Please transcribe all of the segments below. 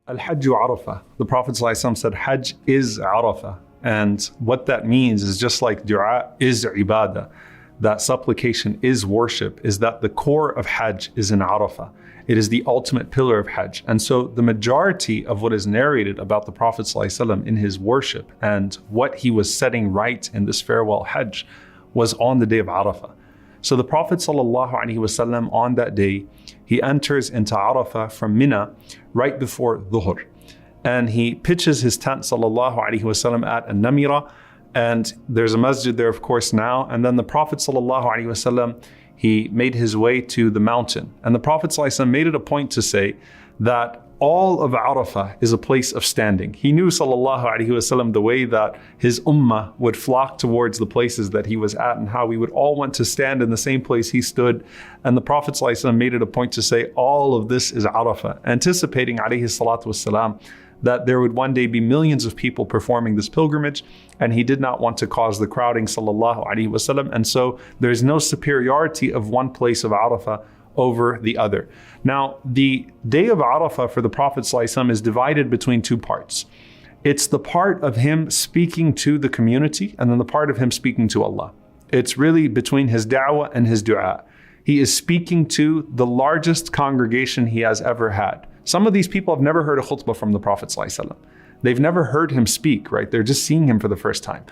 al-hajj Arafah. The Prophet ﷺ said Hajj is Arafah. And what that means is just like dua is ibadah, that supplication is worship, is that the core of Hajj is in Arafah. It is the ultimate pillar of Hajj. And so the majority of what is narrated about the Prophet ﷺ in his worship and what he was setting right in this farewell Hajj was on the day of Arafah. So the Prophet ﷺ on that day, he enters into Arafah from Mina right before Dhuhr. And he pitches his tent ﷺ at An-Namira. And there's a masjid there, of course, now. And then the Prophet ﷺ, he made his way to the mountain. And the Prophet ﷺ made it a point to say that all of Arafah is a place of standing. He knew ﷺ the way that his ummah would flock towards the places that he was at and how we would all want to stand in the same place he stood. And the Prophet ﷺ made it a point to say all of this is Arafah, anticipating ﷺ that there would one day be millions of people performing this pilgrimage, and he did not want to cause the crowding ﷺ. And so there's no superiority of one place of Arafah over the other. Now, the day of Arafah for the Prophet ﷺ is divided between two parts. It's the part of him speaking to the community, and then the part of him speaking to Allah. It's really between his da'wah and his dua. He is speaking to the largest congregation he has ever had. Some of these people have never heard a khutbah from the Prophet ﷺ. They've never heard him speak, right? They're just seeing him for the first time.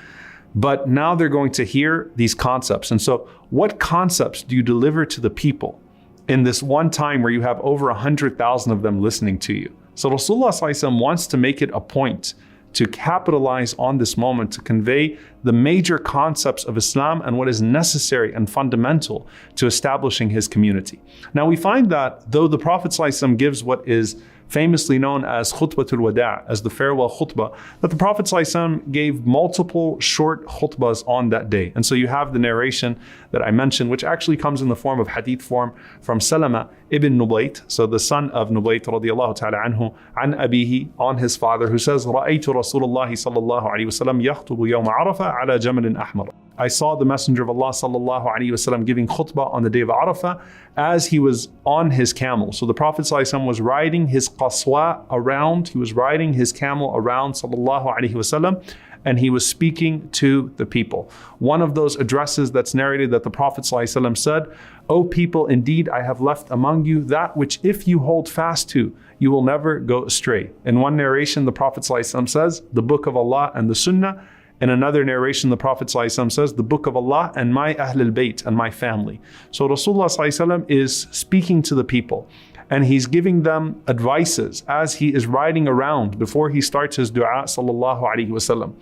But now they're going to hear these concepts. And so what concepts do you deliver to the people in this one time where you have over 100,000 of them listening to you? So Rasulullah ﷺ wants to make it a point to capitalize on this moment to convey the major concepts of Islam and what is necessary and fundamental to establishing his community. Now we find that though the Prophet ﷺ gives what is famously known as khutbatul wada', as the farewell khutbah, that the Prophet ﷺ gave multiple short khutbahs on that day. And so you have the narration that I mentioned, which actually comes in the form of hadith form from Salama ibn Nubayt, so the son of Nubayt radiallahu ta'ala anhu, an abihi, on his father, who says, رَأَيْتُ رَسُولَ اللَّهِ صَلَّى اللَّهُ عَلَيْهِ وَسَلَّمْ يَخْطُبُ يَوْمَ عَرَفَةَ عَلَى جَمَلٍ أَحْمَرٍ. I saw the Messenger of Allah sallallahu alaihi wasallam giving khutbah on the day of Arafah as he was on his camel. So the Prophet sallallahu alaihi wasallam was riding his qaswa around, he was riding his camel around sallallahu alaihi wasallam, and he was speaking to the people. One of those addresses that's narrated that the Prophet sallallahu alaihi wasallam said, "O people, indeed I have left among you that which if you hold fast to, you will never go astray." In one narration, the Prophet sallallahu alaihi wasallam says, the book of Allah and the Sunnah. In another narration, the Prophet ﷺ says, the book of Allah and my Ahlul Bayt and my family. So Rasulullah ﷺ is speaking to the people and he's giving them advices as he is riding around before he starts his dua sallallahu alaihi wasallam.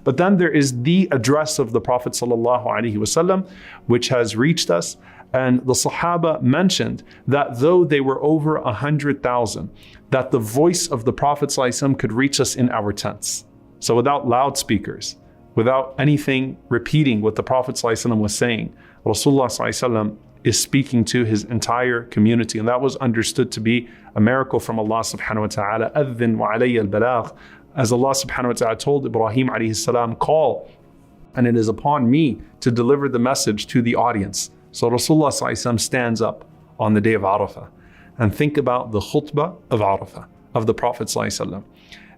But then there is the address of the Prophet sallallahu alaihi wasallam, which has reached us. And the Sahaba mentioned that though they were over 100,000, that the voice of the Prophet ﷺ could reach us in our tents. So without loudspeakers, without anything repeating what the Prophet ﷺ was saying, Rasulullah ﷺ is speaking to his entire community. And that was understood to be a miracle from Allah subhanahu wa ta'ala. أَذِّن وَعَلَيَّ الْبَلَاغِ. As Allah subhanahu wa ta'ala told Ibrahim alayhi salam, call, and it is upon me to deliver the message to the audience. So Rasulullah ﷺ stands up on the day of Arafah. And think about the khutbah of Arafah, of the Prophet ﷺ.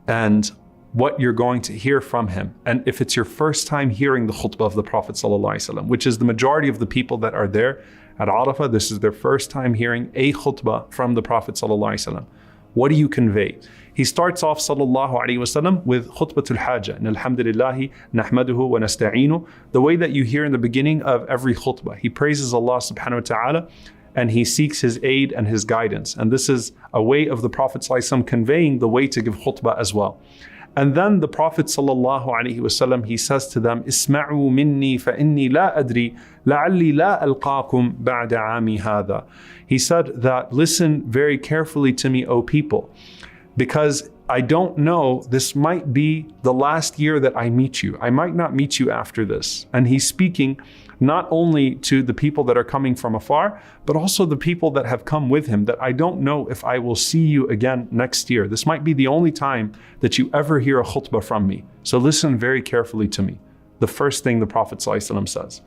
And what you're going to hear from him. And if it's your first time hearing the khutbah of the Prophet ﷺ, which is the majority of the people that are there at Arafah, this is their first time hearing a khutbah from the Prophet ﷺ. What do you convey? He starts off sallallahu alaihi wasallam with khutbatul hajj, alhamdulillahi nahmaduhu wa nasta'inu, the way that you hear in the beginning of every khutbah. He praises Allah subhanahu wa ta'ala and he seeks his aid and his guidance. And this is a way of the Prophet ﷺ conveying the way to give khutbah as well. And then the Prophet sallallahu alaihi wasallam, he says to them, "Isma'u minni fa inni la adri la'alli la alqakum ba'da 'ami hadha." He said that, listen very carefully to me, O people, because I don't know, this might be the last year that I meet you. I might not meet you after this. And he's speaking not only to the people that are coming from afar, but also the people that have come with him, that I don't know if I will see you again next year. This might be the only time that you ever hear a khutbah from me. So listen very carefully to me. The first thing the Prophet ﷺ says.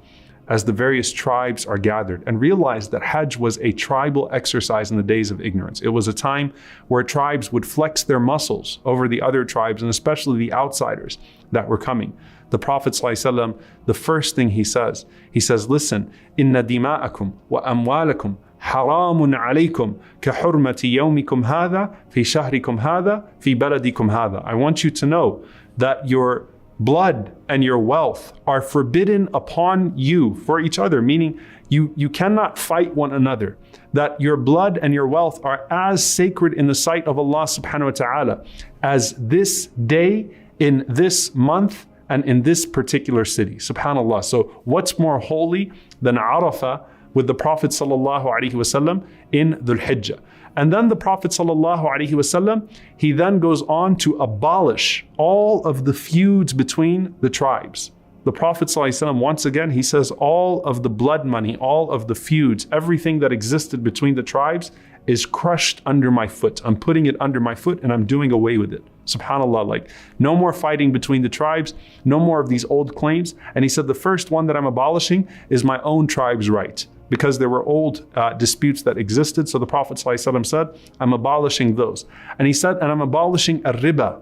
as the various tribes are gathered, and realized that Hajj was a tribal exercise in the days of ignorance. It was a time where tribes would flex their muscles over the other tribes, and especially the outsiders that were coming. The Prophet ﷺ, the first thing he says, listen, inna dima'akum wa amwalakum haramun alaykum ka hurmati yawmikum hadha fi shahrikum hadha fi baladikum hadha. I want you to know that your blood and your wealth are forbidden upon you for each other, meaning you cannot fight one another. That your blood and your wealth are as sacred in the sight of Allah subhanahu wa ta'ala as this day in this month and in this particular city. SubhanAllah. So what's more holy than Arafah with the Prophet sallallahu alaihi wasallam in Dhul Hijjah? And then the Prophet ﷺ, he then goes on to abolish all of the feuds between the tribes. The Prophet ﷺ, once again, he says all of the blood money, all of the feuds, everything that existed between the tribes is crushed under my foot. I'm putting it under my foot and I'm doing away with it. SubhanAllah, like no more fighting between the tribes, no more of these old claims. And he said the first one that I'm abolishing is my own tribe's right, because there were old disputes that existed. So the Prophet ﷺ said, I'm abolishing those. And he said, and I'm abolishing riba,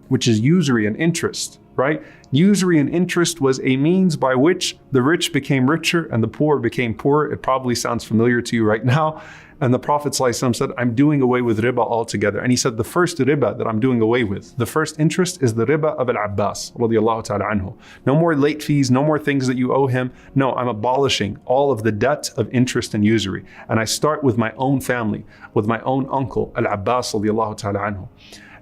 which is usury and interest, right? Usury and interest was a means by which the rich became richer and the poor became poorer. It probably sounds familiar to you right now. And the Prophet ﷺ said, I'm doing away with riba altogether. And he said, the first riba that I'm doing away with, the first interest is the riba of al-Abbas, radiyallahu ta'ala anhu. No more late fees, no more things that you owe him. No, I'm abolishing all of the debt of interest and usury. And I start with my own family, with my own uncle, al-Abbas, radiyallahu ta'ala anhu.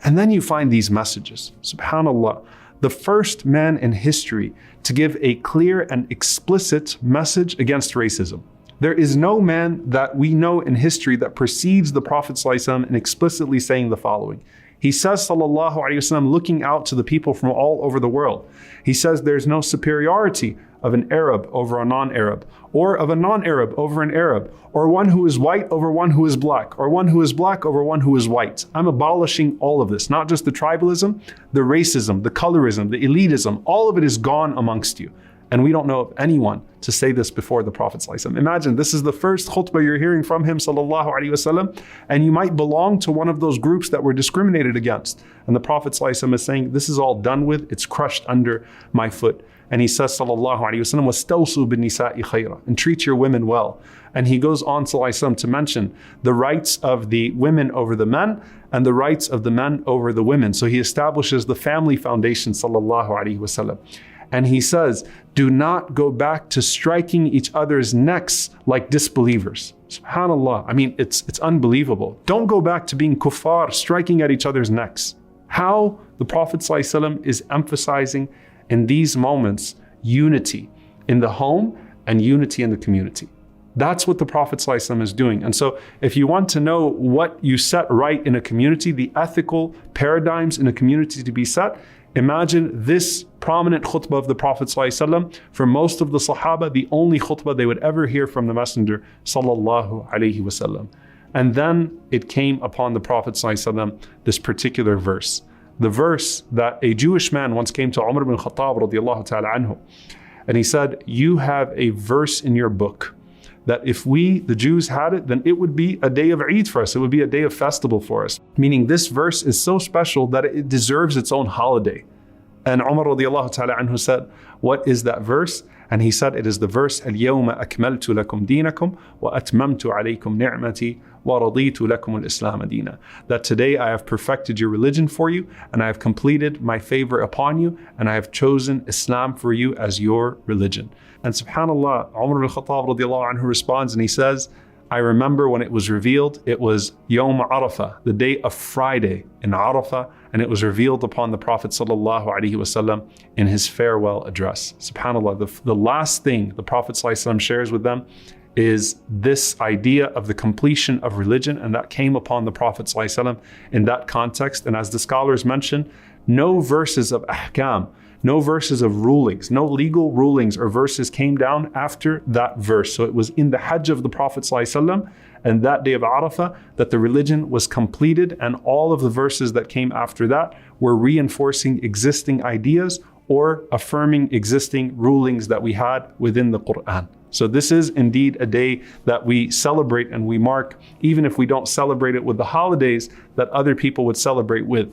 And then you find these messages, subhanallah. The first man in history to give a clear and explicit message against racism. There is no man that we know in history that precedes the Prophet ﷺ in explicitly saying the following. He says, sallallahu alaihi wasallam, looking out to the people from all over the world. He says there's no superiority of an Arab over a non-Arab, or of a non-Arab over an Arab, or one who is white over one who is black, or one who is black over one who is white. I'm abolishing all of this, not just the tribalism, the racism, the colorism, the elitism, all of it is gone amongst you. And we don't know of anyone to say this before the Prophet ﷺ. Imagine, this is the first khutbah you're hearing from him, sallallahu alaihi wasallam, and you might belong to one of those groups that were discriminated against. And the Prophet ﷺ is saying, this is all done with, it's crushed under my foot. And he says, sallallahu alaihi wasallam, وَاسْتَوْصُوا بِالنِّسَاءِ خَيْرًا, and treat your women well. And he goes on, sallallahu alaihi wasallam, to mention the rights of the women over the men and the rights of the men over the women. So he establishes the family foundation, sallallahu alaihi wasallam. And he says, do not go back to striking each other's necks like disbelievers. SubhanAllah. I mean, it's unbelievable. Don't go back to being kuffar, striking at each other's necks. How the Prophet ﷺ is emphasizing in these moments unity in the home and unity in the community. That's what the Prophet ﷺ is doing. And so if you want to know what you set right in a community, the ethical paradigms in a community to be set, imagine this prominent khutbah of the Prophet ﷺ. For most of the Sahaba, the only khutbah they would ever hear from the Messenger sallallahu alaihi wasallam. And then it came upon the Prophet ﷺ this particular verse. The verse that a Jewish man once came to Umar ibn Khattab radiyallahu ta'ala anhu. And he said, you have a verse in your book that if we, the Jews, had it, then it would be a day of Eid for us. It would be a day of festival for us. Meaning this verse is so special that it deserves its own holiday. And Umar radiallahu ta'ala anhu said, what is that verse? And he said, it is the verse, الْيَوْمَ أَكْمَلْتُ لَكُمْ دِينَكُمْ وَأَتْمَمْتُ عَلَيْكُمْ نِعْمَتِي وَرَضِيتُ لَكُمُ الْإِسْلَامَ دِينًا. That today I have perfected your religion for you, and I have completed my favor upon you, and I have chosen Islam for you as your religion. And subhanAllah, Umar al-Khattab radiallahu anhu responds and he says, I remember when it was revealed, it was Yawm Arafah, the day of Friday in Arafah, and it was revealed upon the Prophet sallallahu alaihi wasallam in his farewell address. SubhanAllah, the last thing the Prophet sallallahu alaihi wasallam shares with them is this idea of the completion of religion, and that came upon the Prophet ﷺ in that context. And as the scholars mention, no verses of ahkam, no verses of rulings, no legal rulings or verses came down after that verse. So it was in the Hajj of the Prophet ﷺ and that day of Arafah that the religion was completed, and all of the verses that came after that were reinforcing existing ideas or affirming existing rulings that we had within the Quran. So this is indeed a day that we celebrate and we mark, even if we don't celebrate it with the holidays that other people would celebrate with.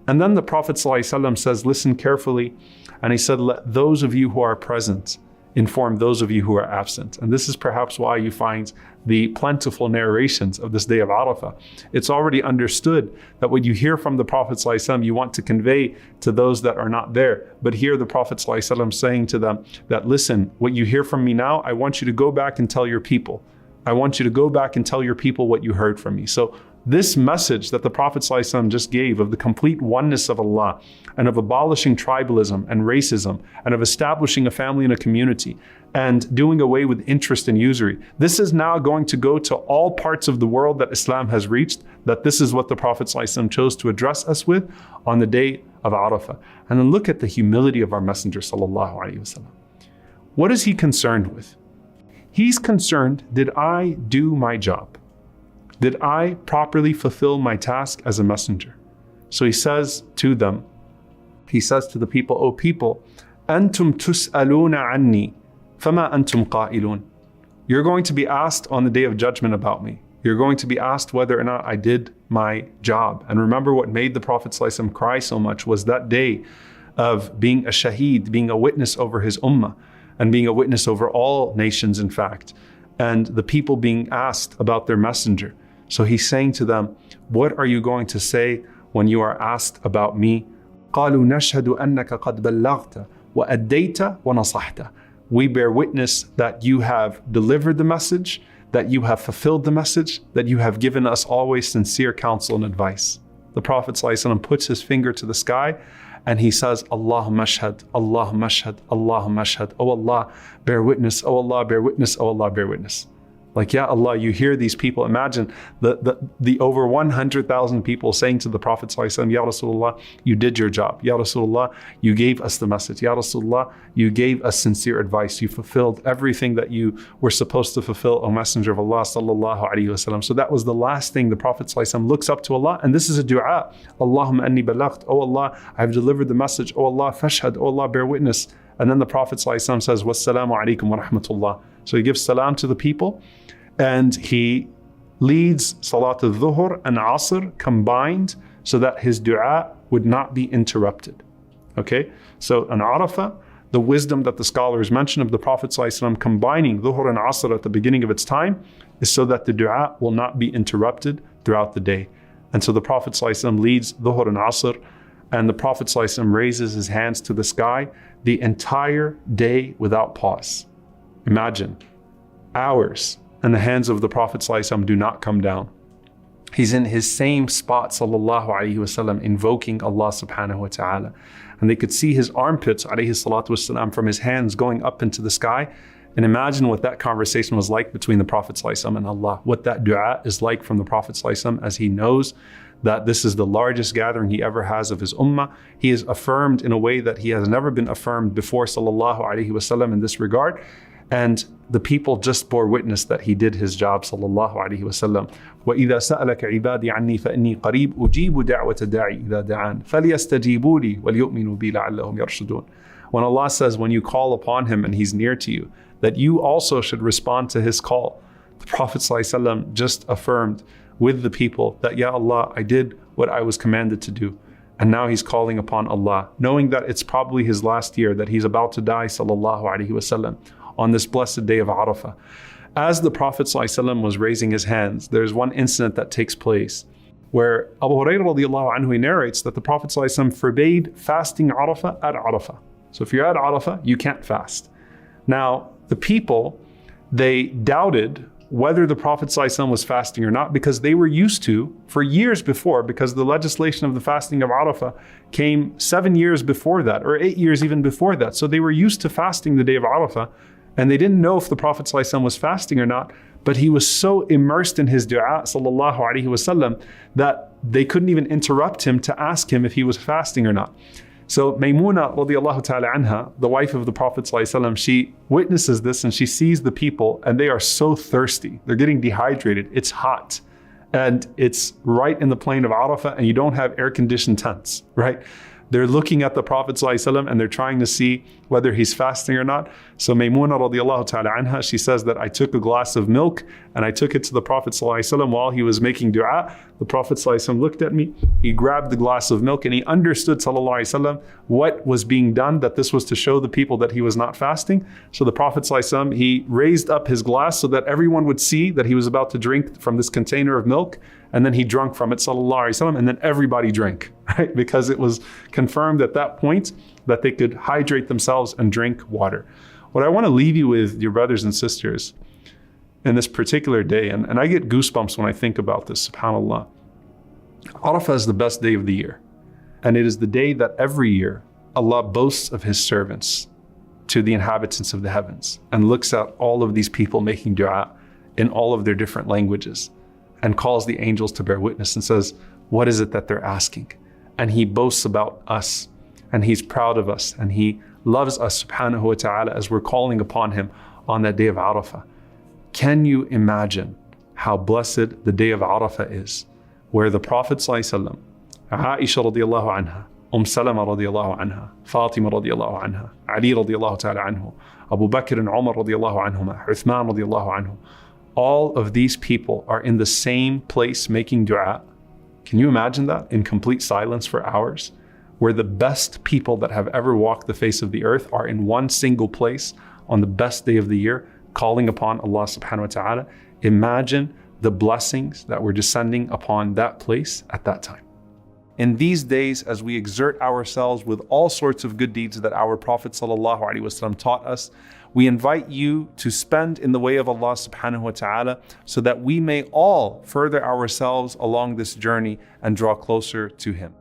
And then the Prophet ﷺ says, listen carefully, and he said, let those of you who are present inform those of you who are absent. And this is perhaps why you find the plentiful narrations of this day of Arafah. It's already understood that what you hear from the Prophet ﷺ, you want to convey to those that are not there. But here the Prophet ﷺ saying to them that, listen, what you hear from me now, I want you to go back and tell your people. I want you to go back and tell your people what you heard from me. So this message that the Prophet ﷺ just gave of the complete oneness of Allah and of abolishing tribalism and racism and of establishing a family and a community and doing away with interest and usury, this is now going to go to all parts of the world that Islam has reached, that this is what the Prophet ﷺ chose to address us with on the day of Arafah. And then look at the humility of our Messenger ﷺ. What is he concerned with? He's concerned, did I do my job? Did I properly fulfill my task as a messenger? So he says to them, he says to the people, O people, أنتم تسألون عني فما أنتم قائلون. You're going to be asked on the day of judgment about me. You're going to be asked whether or not I did my job. And remember, what made the Prophet ﷺ cry so much was that day of being a shaheed, being a witness over his ummah, and being a witness over all nations, in fact, and the people being asked about their messenger. So he's saying to them, what are you going to say when you are asked about me? قالوا نشهد أنك قد بلغت وأديت ونصحت. We bear witness that you have delivered the message, that you have fulfilled the message, that you have given us always sincere counsel and advice. The Prophet ﷺ puts his finger to the sky and he says, Allahumma ashhad, Allahumma ashhad, Allahumma ashhad. Oh Allah, bear witness. Oh Allah, bear witness. Oh Allah, bear witness. Like, Ya Allah, you hear these people. Imagine the over 100,000 people saying to the Prophet ﷺ, Ya Rasulullah, you did your job. Ya Rasulullah, you gave us the message. Ya Rasulullah, you gave us sincere advice. You fulfilled everything that you were supposed to fulfill, O Messenger of Allah sallallahu alaihi wasallam. So that was the last thing the Prophet ﷺ looks up to Allah. And this is a dua. Allahumma anni balaght. Oh Allah, I have delivered the message. Oh Allah, fashhad. Oh Allah, bear witness. And then the Prophet ﷺ says, wassalamu alaikum wa rahmatullah. So he gives salam to the people and he leads Salat al-Dhuhr and Asr combined so that his dua would not be interrupted. Okay, so on Arafah, the wisdom that the scholars mention of the Prophet ﷺ combining Dhuhr and Asr at the beginning of its time is so that the dua will not be interrupted throughout the day. And so the Prophet ﷺ leads Dhuhr and Asr, and the Prophet ﷺ raises his hands to the sky the entire day without pause. Imagine, hours, and the hands of the Prophet ﷺ do not come down. He's in his same spot, sallallahu alaihi wasallam, invoking Allah subhanahu wa ta'ala. And they could see his armpits, alayhi salatu wasalam, from his hands going up into the sky. And imagine what that conversation was like between the Prophet ﷺ and Allah. What that dua is like from the Prophet ﷺ as he knows that this is the largest gathering he ever has of his ummah. He is affirmed in a way that he has never been affirmed before, sallallahu alaihi wasallam, in this regard. And the people just bore witness that he did his job, sallallahu alaihi wasallam. وَإِذَا سَأَلَكَ عِبَادِي عَنِّي فَإِنِّي قَرِيبٌ أُجِيبُ دَعْوَةَ الدَّاعِ إِذَا دَعَانِ فَلْيَسْتَجِيبُوا لِي وَلْيُؤْمِنُوا بِي لَعَلَّهُمْ يَرْشُدُونَ. When Allah says, when you call upon him and he's near to you, that you also should respond to his call. The Prophet ﷺ just affirmed with the people that, Ya Allah, I did what I was commanded to do. And now he's calling upon Allah, knowing that it's probably his last year, that he's about to die, sallallahu alaihi wasallam, on this blessed day of Arafah. As the Prophet ﷺ was raising his hands, there's one incident that takes place where Abu Hurairah radiallahu anhu narrates that the Prophet ﷺ forbade fasting Arafah at Arafah. So if you're at Arafah, you can't fast. Now, the people, they doubted whether the Prophet ﷺ was fasting or not, because they were used to, for years before, because the legislation of the fasting of Arafah came 7 years before that, or 8 years even before that. So they were used to fasting the day of Arafah, and they didn't know if the Prophet ﷺ was fasting or not, but he was so immersed in his dua, sallallahu alaihi wasallam, that they couldn't even interrupt him to ask him if he was fasting or not. So Maymuna radiallahu ta'ala anha, the wife of the Prophet ﷺ, she witnesses this and she sees the people and they are so thirsty. They're getting dehydrated. It's hot. And it's right in the plain of Arafah and you don't have air-conditioned tents, right? They're looking at the Prophet ﷺ and they're trying to see whether he's fasting or not. So Maymuna radiallahu ta'ala anha, she says that I took a glass of milk and I took it to the Prophet ﷺ while he was making dua. The Prophet ﷺ looked at me, he grabbed the glass of milk and he understood ﷺ what was being done, that this was to show the people that he was not fasting. So the Prophet ﷺ, he raised up his glass so that everyone would see that he was about to drink from this container of milk, and then he drank from it ﷺ, and then everybody drank, right? Because it was confirmed at that point that they could hydrate themselves and drink water. What I want to leave you with, dear brothers and sisters, in this particular day, and I get goosebumps when I think about this, subhanAllah. Arafah is the best day of the year. And it is the day that every year Allah boasts of his servants to the inhabitants of the heavens and looks at all of these people making dua in all of their different languages and calls the angels to bear witness and says, what is it that they're asking? And he boasts about us and he's proud of us and he loves us subhanahu wa ta'ala as we're calling upon him on that day of Arafah. Can you imagine how blessed the day of Arafah is, where the Prophet ﷺ, Aisha radiallahu anha, Salama radiallahu anha, Fatima radiallahu anha, Ali radiallahu ta'ala anhu, Abu Bakr and Umar radiallahu anhuma, Uthman radiallahu anhu, all of these people are in the same place making dua. Can you imagine that? In complete silence for hours, where the best people that have ever walked the face of the earth are in one single place on the best day of the year, calling upon Allah subhanahu wa ta'ala. Imagine the blessings that were descending upon that place at that time. In these days, as we exert ourselves with all sorts of good deeds that our Prophet ﷺ taught us, we invite you to spend in the way of Allah subhanahu wa ta'ala so that we may all further ourselves along this journey and draw closer to Him.